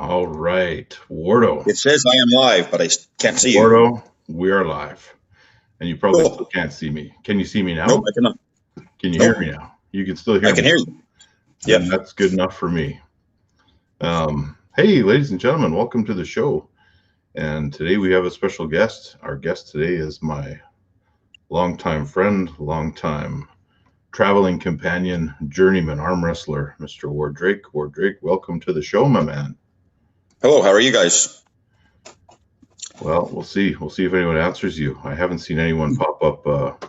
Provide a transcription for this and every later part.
All right, Wardo. It says I am live, but I can't see you. Wardo, we are live. And you probably Cool. still can't see me. Can you see me now? Nope, I cannot. Can you Nope. hear me now? You can still hear me. I can hear you. Then that's good enough for me. Hey, ladies and gentlemen, welcome to the show. And today we have a special guest. Our guest today is my longtime friend, longtime traveling companion, journeyman arm wrestler, Mr. Ward Drake. Ward Drake, welcome to the show, my man. Hello, how are you guys? Well, we'll see. We'll see if anyone answers you. I haven't seen anyone pop up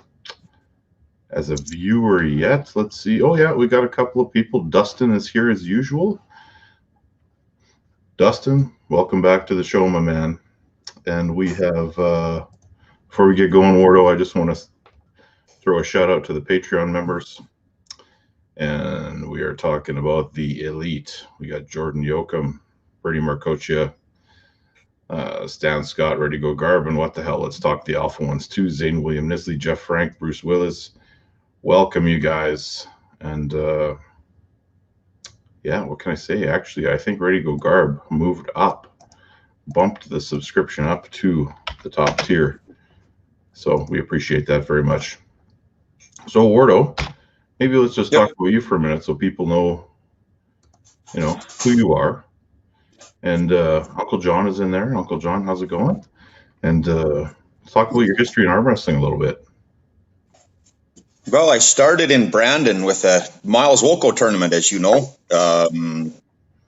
as a viewer yet. Let's see. Oh, yeah, we got a couple of people. Dustin is here as usual. Dustin, welcome back to the show, my man. And we have, before we get going, Wardo, I just want to throw a shout out to the Patreon members. And we are talking about the elite. We got Jordan Yoakum, Bertie Marcocia, Stan Scott, Ready Go Garb, and what the hell? Let's talk the Alpha ones too. Zane William Nisley, Jeff Frank, Bruce Willis. Welcome, you guys. And yeah, what can I say? Actually, I think Ready Go Garb moved up, bumped the subscription up to the top tier. So we appreciate that very much. So Wardo, maybe let's just talk about you for a minute so people know, who you are. And Uncle John is in there. Uncle John, how's it going? And let's talk about your history in arm wrestling a little bit. Well, I started in Brandon with a Miles Wolko tournament, as you know. And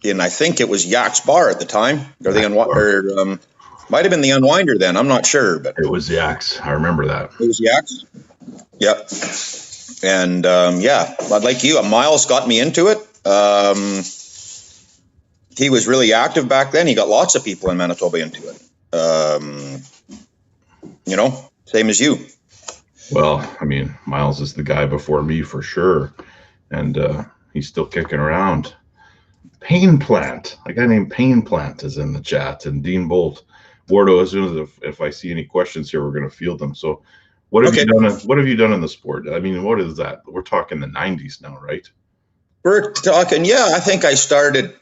I think it was Yak's Bar at the time. Might have been the Unwinder then. I'm not sure. But it was Yak's. I remember that. It was Yak's? Yep. And like you, Miles got me into it. He was really active back then. He got lots of people in Manitoba into it. Same as you. Well, I mean, Miles is the guy before me for sure. And he's still kicking around. Pain Plant. A guy named Pain Plant is in the chat. And Dean Bolt. Wardo, as soon as if I see any questions here, we're going to field them. So what have you done in the sport? I mean, what is that? We're talking the 90s now, right? We're talking, I think I started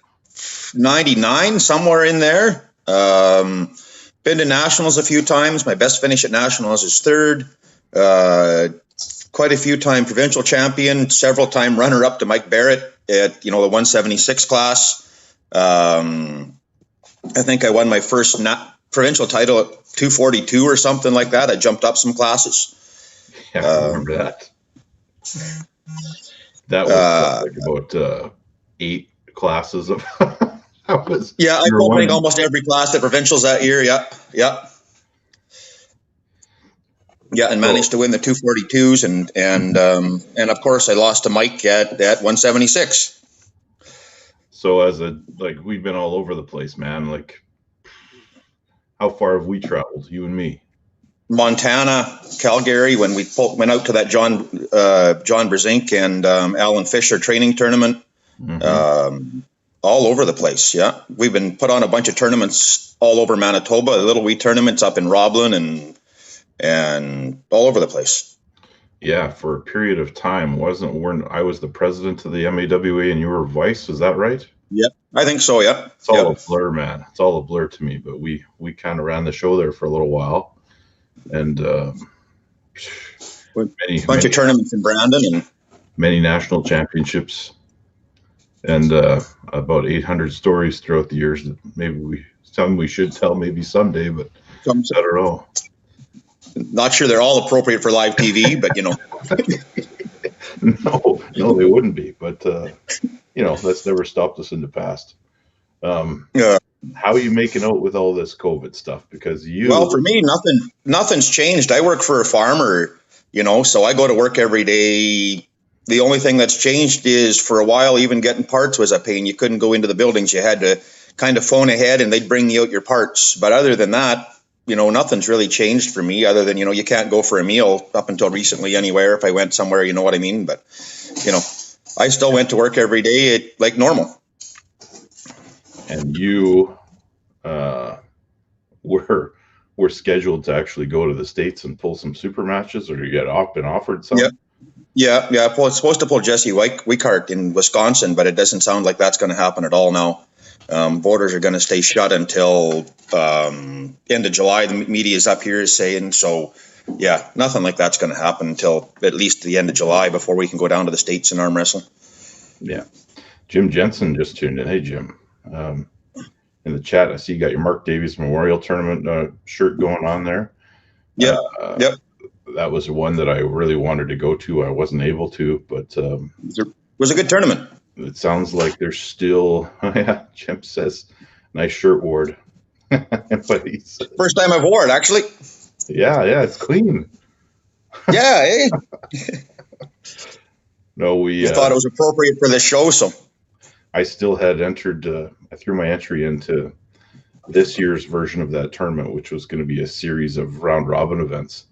99, somewhere in there. Been to nationals a few times. My best finish at nationals is third. Quite a few time provincial champion, several time runner up to Mike Barrett at the 176 class. I think I won my first provincial title at 242 or something like that. I jumped up some classes. Yeah, I remember that. That was about 8 classes of. I think almost every class at provincials that year. Yeah, and managed to win the 242s, and of course I lost to Mike at 176. So we've been all over the place, man. Like, how far have we traveled, you and me? Montana, Calgary, when we went out to that John Brezink and Alan Fisher training tournament. Mm-hmm. All over the place, yeah. We've been put on a bunch of tournaments all over Manitoba, little wee tournaments up in Roblin and all over the place. Yeah, for a period of time, I was the president of the MAWA and you were vice, is that right? Yeah, I think so, yeah. It's all a blur, man. It's all a blur to me, but we kind of ran the show there for a little while. And bunch of tournaments in Brandon and many national championships. And about 800 stories throughout the years that some we should tell maybe someday, but I don't know. Not sure they're all appropriate for live TV, but No, they wouldn't be. But that's never stopped us in the past. How are you making out with all this COVID stuff? Because for me, nothing's changed. I work for a farmer, so I go to work every day. The only thing that's changed is for a while, even getting parts was a pain. You couldn't go into the buildings. You had to kind of phone ahead and they'd bring you out your parts. But other than that, nothing's really changed for me other than, you can't go for a meal up until recently anywhere. If I went somewhere, you know what I mean? But, I still went to work every day like normal. And you were scheduled to actually go to the States and pull some super matches, or you been offered something? Yeah. Well, it's supposed to pull Jesse Weikart in Wisconsin, but it doesn't sound like that's going to happen at all now. Borders are going to stay shut until end of July. The media is up here saying so. Yeah, nothing like that's going to happen until at least the end of July before we can go down to the States in arm wrestling. Yeah. Jim Jensen just tuned in. Hey, Jim. In the chat, I see you got your Mark Davies Memorial Tournament shirt going on there. Yep. Yep. That was one that I really wanted to go to. I wasn't able to, but it was a good tournament. It sounds like there's still, yeah, Jim says, nice shirt, Ward. First time I've wore it, actually. Yeah, it's clean. Yeah, eh? No, we thought it was appropriate for this show, so. I still had entered, I threw my entry into this year's version of that tournament, which was going to be a series of round robin events.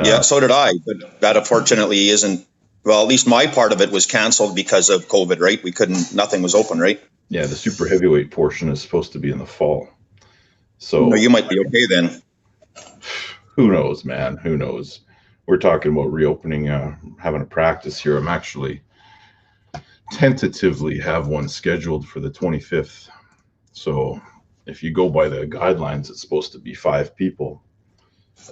Yeah, so did I, but that unfortunately isn't, well, at least my part of it was canceled because of COVID, right? Nothing was open, right? Yeah, the super heavyweight portion is supposed to be in the fall. So you might be okay then. Who knows, man? Who knows? We're talking about reopening, having a practice here. I'm actually tentatively have one scheduled for the 25th. So if you go by the guidelines, it's supposed to be 5 people.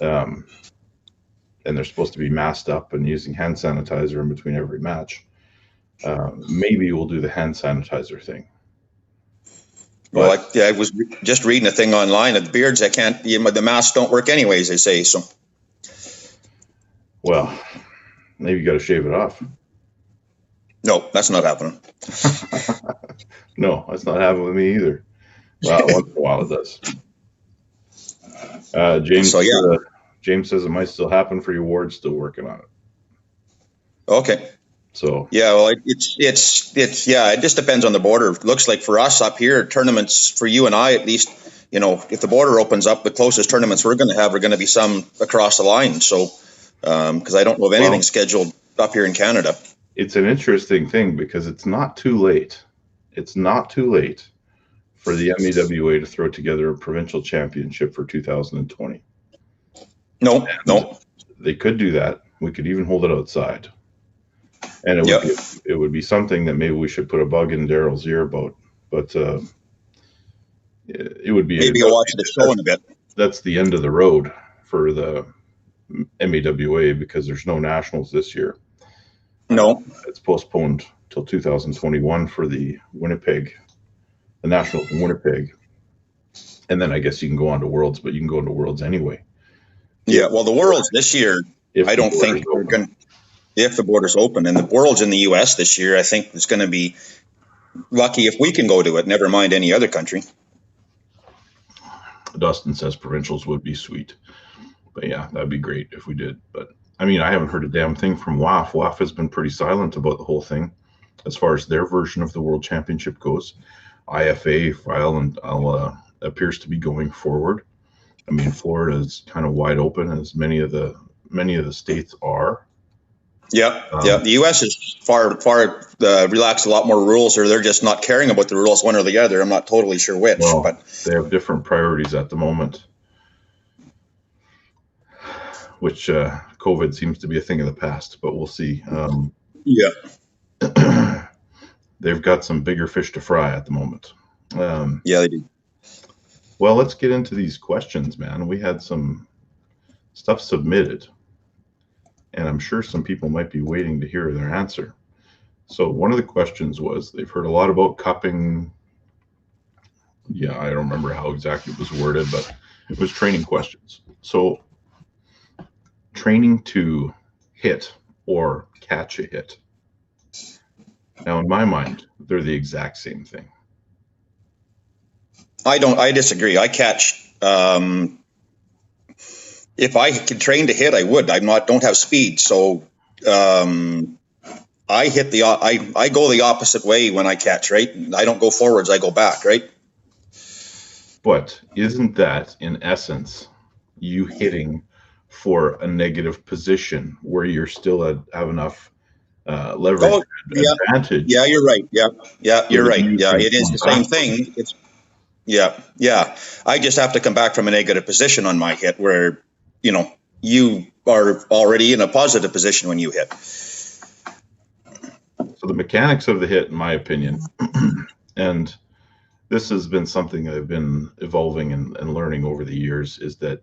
And they're supposed to be masked up and using hand sanitizer in between every match. Maybe we'll do the hand sanitizer thing. Well, I was just reading a thing online. The beards, the masks don't work anyways, they say. So. Well, maybe you got to shave it off. No, that's not happening. No, that's not happening with me either. Well, once in a while it does. James. So, yeah. James says it might still happen for you, Ward. Still working on it. Okay. So yeah, well, it's it just depends on the border. It looks like for us up here, tournaments for you and I at least, if the border opens up, the closest tournaments we're going to have are going to be some across the line. So because I don't know of anything scheduled up here in Canada. It's an interesting thing because it's not too late. It's not too late for the MEWA to throw together a provincial championship for 2020. No. They could do that. We could even hold it outside. And it would be something that maybe we should put a bug in Daryl's ear about. But it would be maybe watch the show in a bit. That's the end of the road for the MEWA because there's no nationals this year. No, it's postponed till 2021 for the nationals in Winnipeg, and then I guess you can go on to Worlds, but you can go into Worlds anyway. Yeah, well, the Worlds this year, I don't think we're going to, if the border's open, and the Worlds in the U.S. this year, I think it's going to be lucky if we can go to it, never mind any other country. Dustin says provincials would be sweet. But yeah, that'd be great if we did. But I mean, I haven't heard a damn thing from WAF. WAF has been pretty silent about the whole thing as far as their version of the World Championship goes. IFA file appears to be going forward. I mean, Florida is kind of wide open, as many of the states are. Yeah, the U.S. is far relaxed a lot more rules, or they're just not caring about the rules one or the other. I'm not totally sure which. Well, but they have different priorities at the moment, which COVID seems to be a thing of the past. But we'll see. They've got some bigger fish to fry at the moment. Yeah, they do. Well, let's get into these questions, man. We had some stuff submitted, and I'm sure some people might be waiting to hear their answer. So one of the questions was, they've heard a lot about cupping. Yeah, I don't remember how exactly it was worded, but it was training questions. So training to hit or catch a hit. Now, in my mind, they're the exact same thing. I disagree. I catch. If I could train to hit, I would. Don't have speed, so I hit I go the opposite way when I catch. Right, I don't go forwards. I go back. Right. But isn't that, in essence, you hitting for a negative position where you're still have enough leverage advantage? Yeah, you're right. Yeah, you're right. Yeah, it is the same thing. Yeah. I just have to come back from a negative position on my hit where, you are already in a positive position when you hit. So the mechanics of the hit, in my opinion, and this has been something I've been evolving and learning over the years, is that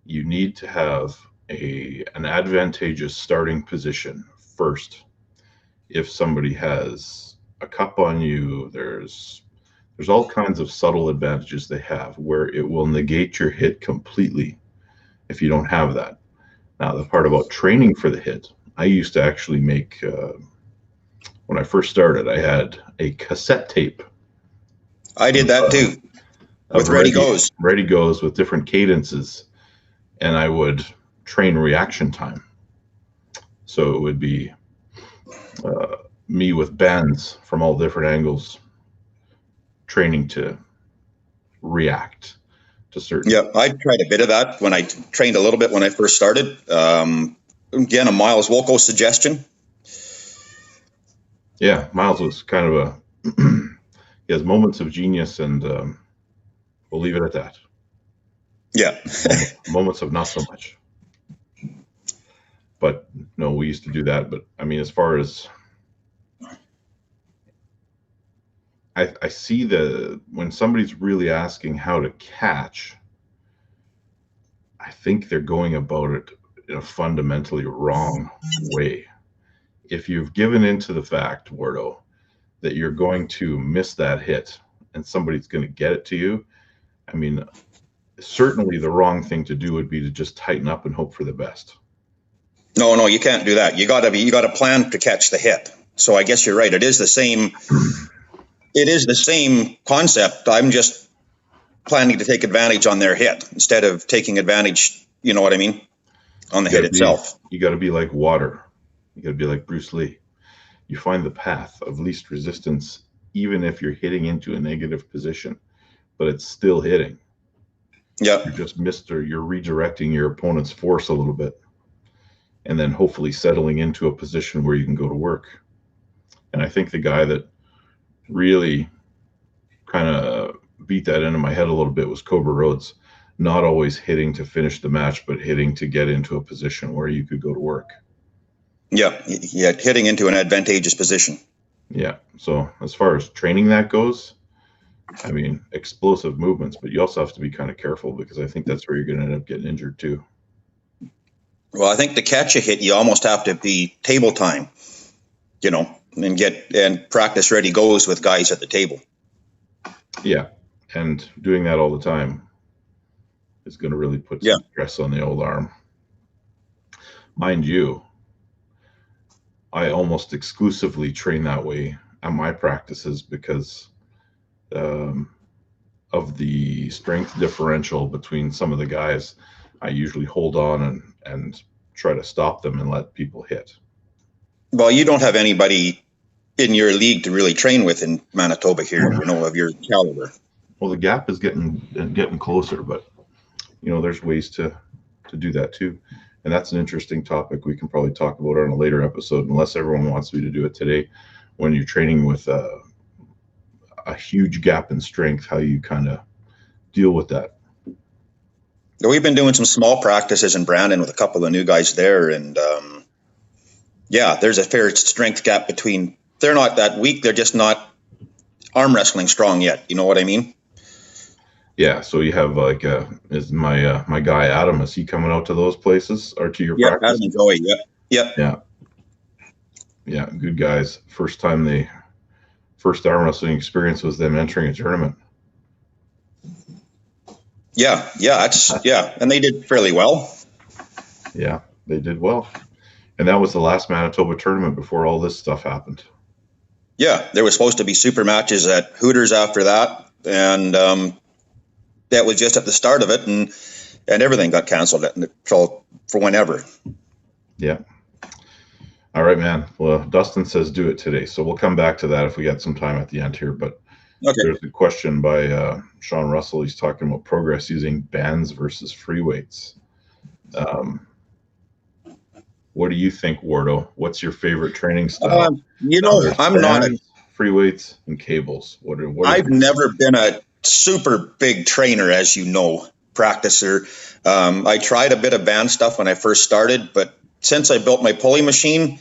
you need to have an advantageous starting position first. If somebody has a cup on you, there's all kinds of subtle advantages they have where it will negate your hit completely if you don't have that. Now, the part about training for the hit, I used to actually make, when I first started, I had a cassette tape I did that too with of Ready Goes. ready goes with different cadences, and I would train reaction time. So it would be me with bands from all different angles, training to react to certain. Yeah, I tried a bit of that when I trained a little bit when I first started. Again, a Miles Wolko suggestion. Yeah, Miles was kind of he has moments of genius, and we'll leave it at that. Yeah. Moments of not so much. But no, we used to do that. But I mean, as far as I see when somebody's really asking how to catch, I think they're going about it in a fundamentally wrong way. If you've given into the fact, Wardo, that you're going to miss that hit and somebody's going to get it to you, I mean, certainly the wrong thing to do would be to just tighten up and hope for the best. No, you can't do that. You got to plan to catch the hit. So I guess you're right. It is the same. It is the same concept. I'm just planning to take advantage on their hit instead of taking advantage, you know what I mean, on the hit itself. You got to be like water. You got to be like Bruce Lee. You find the path of least resistance, even if you're hitting into a negative position, but it's still hitting. Yeah. You're redirecting your opponent's force a little bit, and then hopefully settling into a position where you can go to work. And I think the guy that really kind of beat that into my head a little bit was Cobra Rhodes. Not always hitting to finish the match, but hitting to get into a position where you could go to work. Yeah, hitting into an advantageous position. Yeah. So as far as training that goes, I mean, explosive movements, but you also have to be kind of careful, because I think that's where you're going to end up getting injured too. Well, I think to catch a hit, you almost have to be table time, and practice Ready Goes with guys at the table. Yeah. And doing that all the time is going to really put some stress on the old arm. Mind you, I almost exclusively train that way at my practices because of the strength differential between some of the guys. I usually hold on and try to stop them and let people hit. Well, you don't have anybody in your league to really train with in Manitoba here, of your caliber. Well, the gap is getting closer, but there's ways to do that too. And that's an interesting topic we can probably talk about on a later episode, unless everyone wants me to do it today. When you're training with a huge gap in strength, how you kind of deal with that. We've been doing some small practices in Brandon with a couple of new guys there, and there's a fair strength gap between. They're not that weak; they're just not arm wrestling strong yet. You know what I mean? Yeah. So you have is my guy Adam? Is he coming out to those places or to your practice? Adam and Joey. Yeah. Good guys. First arm wrestling experience was them entering a tournament. And they did fairly well. Yeah, they did well. And that was the last Manitoba tournament before all this stuff happened. Yeah, there was supposed to be super matches at Hooters after that, and that was just at the start of it, and everything got canceled for whenever. Yeah. All right, man. Well, Dustin says do it today, so we'll come back to that if we got some time at the end here, but There's a question by Sean Russell. He's talking about progress using bands versus free weights. What do you think, Wardo? What's your favorite training style? I'm not free weights and cables. I've never been a super big trainer, as you know, practicer. I tried a bit of band stuff when I first started, but since I built my pulley machine,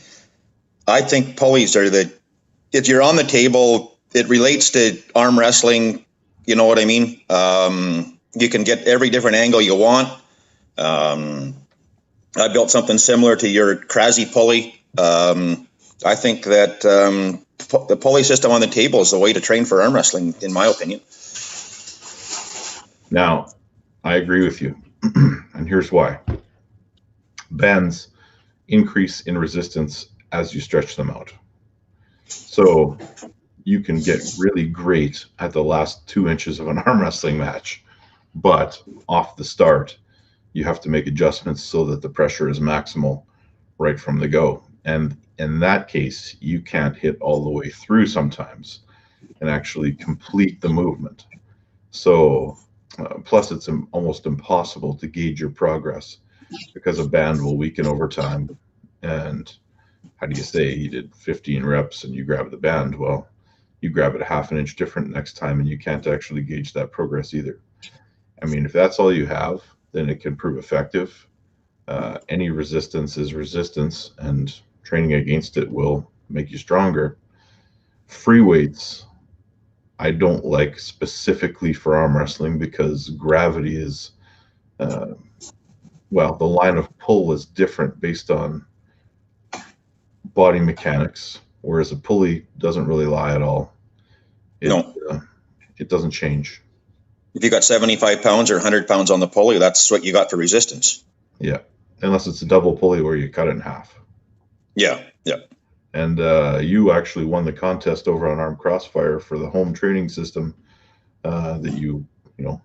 I think pulleys are if you're on the table, it relates to arm wrestling You know what I mean? You can get every different angle you want. I built something similar to your Krasi pulley. I think that the pulley system on the table is the way to train for arm wrestling, in my opinion. Now, I agree with you, and here's why. Bands increase in resistance as you stretch them out. So you can get really great at the last 2 inches of an arm wrestling match, but off the start, you have to make adjustments so that the pressure is maximal right from the go. And in that case, you can't hit all the way through sometimes and actually complete the movement. So plus it's almost impossible to gauge your progress because a band will weaken over time. And how do you say you did 15 reps and you grab the band? Well, you grab it a half an inch different next time and you can't actually gauge that progress either. I mean, if that's all you have, then it can prove effective. Any resistance is resistance, and training against it will make you stronger. Free weights, I don't like specifically for arm wrestling because gravity is, well, the line of pull is different based on body mechanics, whereas a pulley doesn't really lie at all. It doesn't change. If you got 75 pounds or 100 pounds on the pulley, that's what you got for resistance. Yeah, unless it's a double pulley where you cut it in half. Yeah. And you actually won the contest over on Arm Crossfire for the home training system that you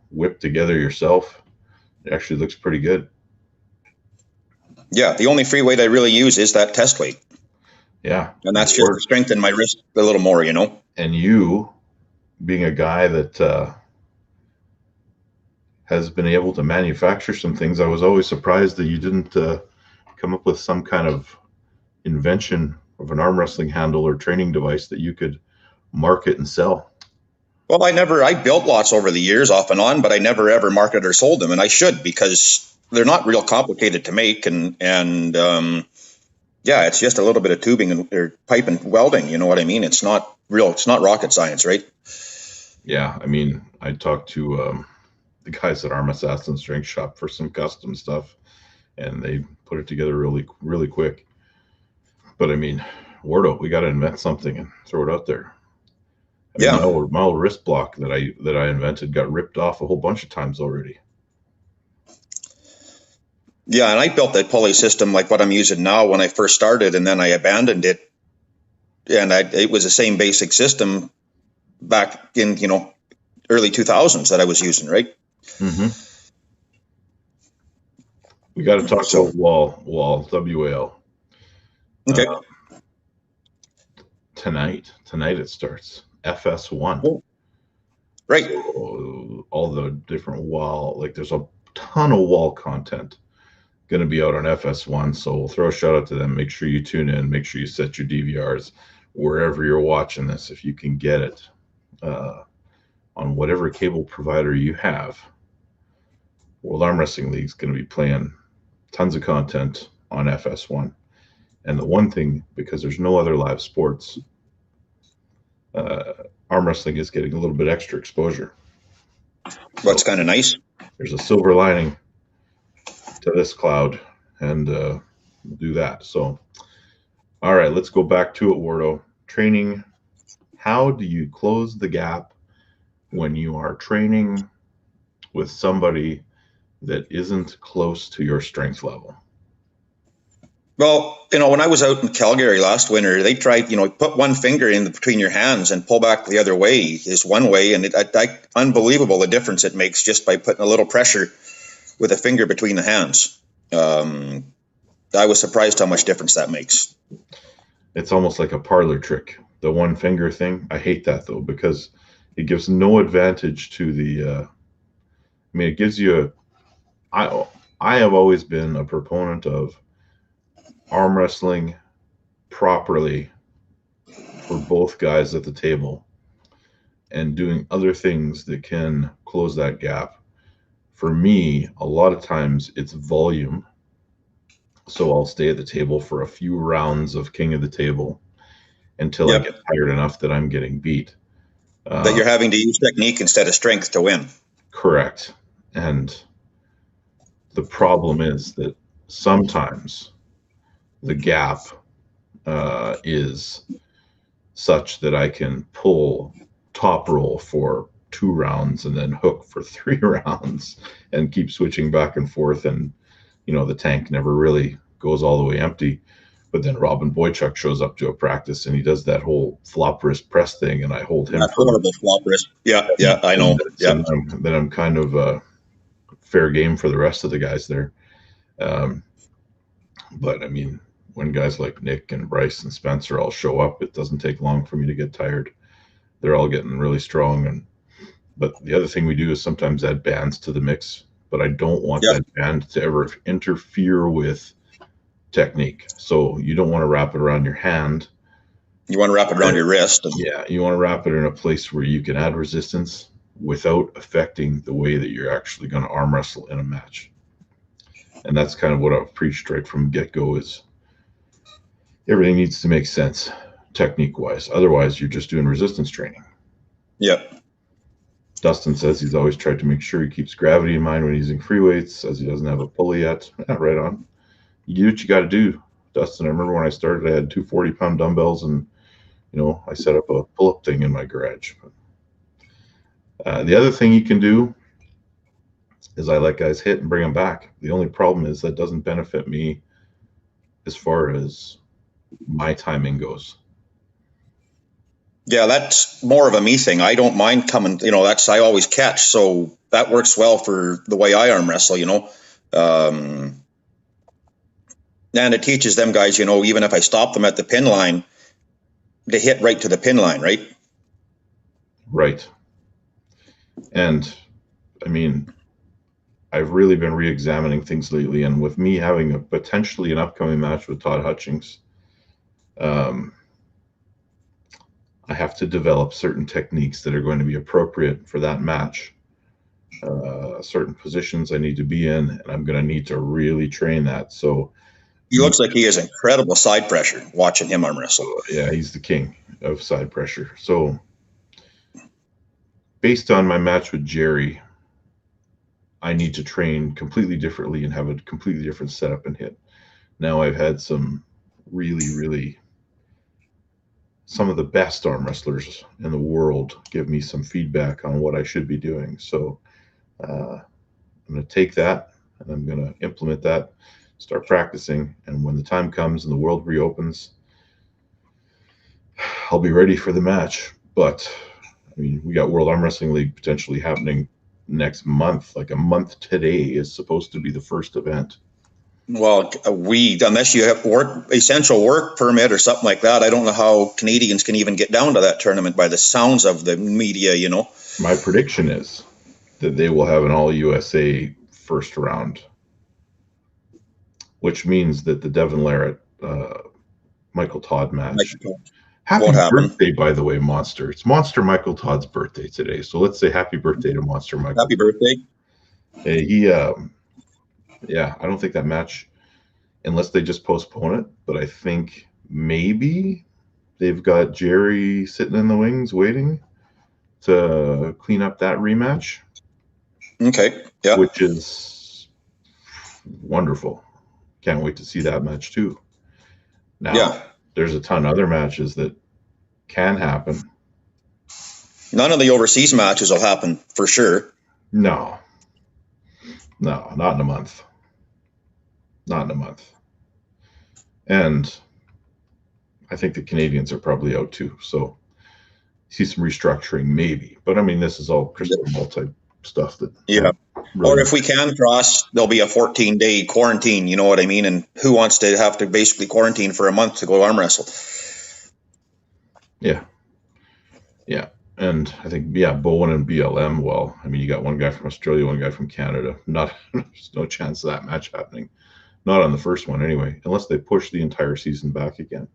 whipped together yourself. It actually looks pretty good. Yeah, the only free weight I really use is that test weight. Yeah. And that's just to strengthen my wrist a little more, And you, being a guy that has been able to manufacture some things, I was always surprised that you didn't come up with some kind of invention of an arm wrestling handle or training device that you could market and sell. Well, I built lots over the years off and on, but I never ever marketed or sold them, and I should, because they're not real complicated to make, and yeah, it's just a little bit of tubing or pipe and welding. You know what I mean? It's not rocket science, right? Yeah, I mean, I talked to the guys at Arm Assassin Strength Shop for some custom stuff, and they put it together really, really quick. But I mean, Wardo, we got to invent something and throw it out there. I mean, my old wrist block that I invented got ripped off a whole bunch of times already. Yeah, and I built that pulley system like what I'm using now when I first started, and then I abandoned it. And it was the same basic system back in early 2000s that I was using, right? Mm-hmm. We got to talk about Wall WAL. Okay. Tonight it starts FS1. Oh, right. So all the different wall, like there's a ton of wall content going to be out on FS1. So we'll throw a shout out to them. Make sure you tune in. Make sure you set your DVRs wherever you're watching this. If you can get it on whatever cable provider you have, World Arm Wrestling League is going to be playing tons of content on FS1. And the one thing, because there's no other live sports, arm wrestling is getting a little bit extra exposure. That's kind of nice. There's a silver lining to this cloud, and we'll do that. So, all right, let's go back to it, Wardo. Training. How do you close the gap when you are training with somebody that isn't close to your strength level? Well, when I was out in Calgary last winter, they tried, put one finger in between your hands and pull back the other way is one way. And unbelievable the difference it makes just by putting a little pressure with a finger between the hands. I was surprised how much difference that makes. It's almost like a parlor trick. The one finger thing. I hate that though, because it gives no advantage to the, it gives you I have always been a proponent of arm wrestling properly for both guys at the table and doing other things that can close that gap. For me, a lot of times it's volume. So I'll stay at the table for a few rounds of King of the Table until I get tired enough that I'm getting beat. That you're having to use technique instead of strength to win. Correct. And the problem is that sometimes the gap is such that I can pull top roll for 2 rounds and then hook for 3 rounds and keep switching back and forth. And, the tank never really goes all the way empty. But then Robin Boychuk shows up to a practice and he does that whole flop wrist press thing, and I hold him. That horrible flop wrist. Yeah, I know. Yeah. Then I'm kind of fair game for the rest of the guys there. But I mean, when guys like Nick and Bryce and Spencer all show up, it doesn't take long for me to get tired. They're all getting really strong. But the other thing we do is sometimes add bands to the mix, but I don't want that band to ever interfere with technique. So you don't want to wrap it around your hand. You want to wrap it around your wrist. Yeah, you want to wrap it in a place where you can add resistance without affecting the way that you're actually going to arm wrestle in a match. And that's kind of what I've preached right from get-go, is everything needs to make sense technique-wise. Otherwise, you're just doing resistance training. Yep. Dustin says he's always tried to make sure he keeps gravity in mind when using free weights, says he doesn't have a pulley yet. Yeah, right on. You do what you got to do, Dustin. I remember when I started, I had 2 40-pound dumbbells, and I set up a pull-up thing in my garage. The other thing you can do is I let guys hit and bring them back. The only problem is that doesn't benefit me as far as my timing goes. Yeah, that's more of a me thing. I don't mind coming, I always catch. So that works well for the way I arm wrestle, and it teaches them guys, even if I stop them at the pin line, to hit right to the pin line, right? Right. And I mean, I've really been re-examining things lately, and with me having potentially an upcoming match with Todd Hutchings, I have to develop certain techniques that are going to be appropriate for that match. Certain positions I need to be in, and I'm going to need to really train that. So he looks like he has incredible side pressure watching him arm wrestle. Yeah, he's the king of side pressure. So based on my match with Jerry, I need to train completely differently and have a completely different setup and hit. Now I've had some really some of the best arm wrestlers in the world give me some feedback on what I should be doing. So I'm going to take that and I'm going to implement that, start practicing. And when the time comes and the world reopens, I'll be ready for the match. But I mean, we got World Arm Wrestling League potentially happening next month. Like a month today is supposed to be the first event. Well, unless you have essential work permit or something like that, I don't know how Canadians can even get down to that tournament by the sounds of the media, My prediction is that they will have an all-USA first round, which means that the Devin Larratt, Michael Todd match. Happy birthday, by the way, Monster. It's Monster Michael Todd's birthday today. So let's say happy birthday to Monster Michael. Happy birthday. Hey, yeah, I don't think that match, unless they just postpone it, but I think maybe they've got Jerry sitting in the wings waiting to clean up that rematch. Okay, yeah. Which is wonderful. Can't wait to see that match too. Now, there's a ton of other matches that can happen. None of the overseas matches will happen for sure. No, not in a month. Not in a month. And I think the Canadians are probably out too. So see some restructuring maybe. But I mean, this is all crystal ball type stuff that. Yeah. Really, or if we can cross, there'll be a 14-day quarantine, you know what I mean? And who wants to have to basically quarantine for a month to go arm wrestle? Yeah. Yeah. And I think, Bowen and BLM, well, I mean, you got one guy from Australia, one guy from Canada. There's no chance of that match happening. Not on the first one anyway, unless they push the entire season back again.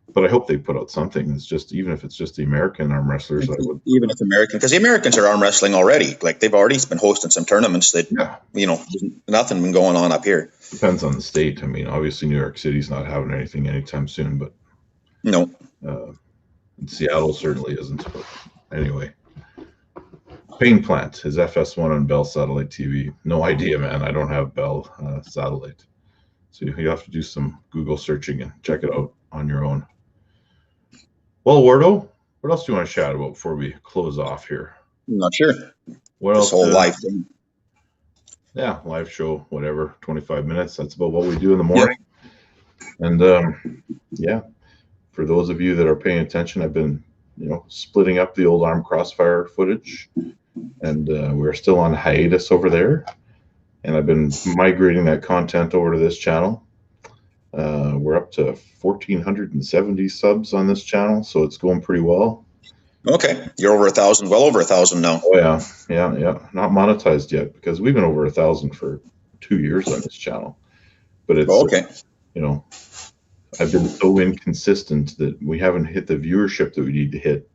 But I hope they put out something that's just, even if it's just the American arm wrestlers. Even if American, because the Americans are arm wrestling already. Like they've already been hosting some tournaments that, nothing been going on up here. Depends on the state. I mean, obviously New York City's not having anything anytime soon, but no. Seattle certainly isn't. But Anyway, Pain Plant is FS1 on Bell Satellite TV. No idea, man. I don't have Bell Satellite. So you have to do some Google searching and check it out on your own. Well, Wardo, what else do you want to chat about before we close off here? I'm not sure. What This else? whole live thing. Yeah, live show, whatever, 25 minutes. That's about what we do in the morning. Yep. And yeah, for those of you that are paying attention, I've been, splitting up the old Arm Crossfire footage, and we're still on hiatus over there. And I've been migrating that content over to this channel. We're up to 1,470 subs on this channel, so it's going pretty well. Okay, you're over 1,000, well over 1,000 now. Oh yeah. Not monetized yet because we've been over 1,000 for 2 years on this channel. But it's okay. I've been so inconsistent that we haven't hit the viewership that we need to hit.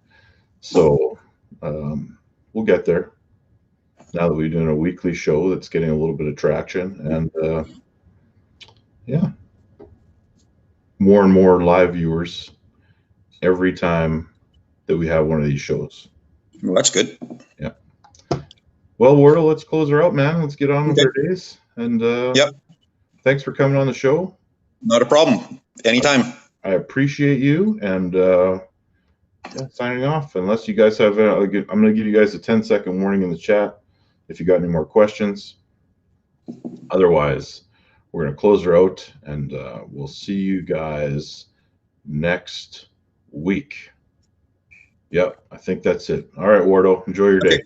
So we'll get there. Now that we're doing a weekly show that's getting a little bit of traction, and yeah, more and more live viewers every time that we have one of these shows. Well, that's good. Yeah. Well, Wardle, let's close her out, man. Let's get on with our days. And yep. Thanks for coming on the show. Not a problem. Anytime. I appreciate you. And yeah, signing off. Unless you guys have, I'm going to give you guys a 10-second warning in the chat if you got any more questions. Otherwise, we're going to close her out, and we'll see you guys next week. Yep, I think that's it. All right, Wardo, enjoy your day.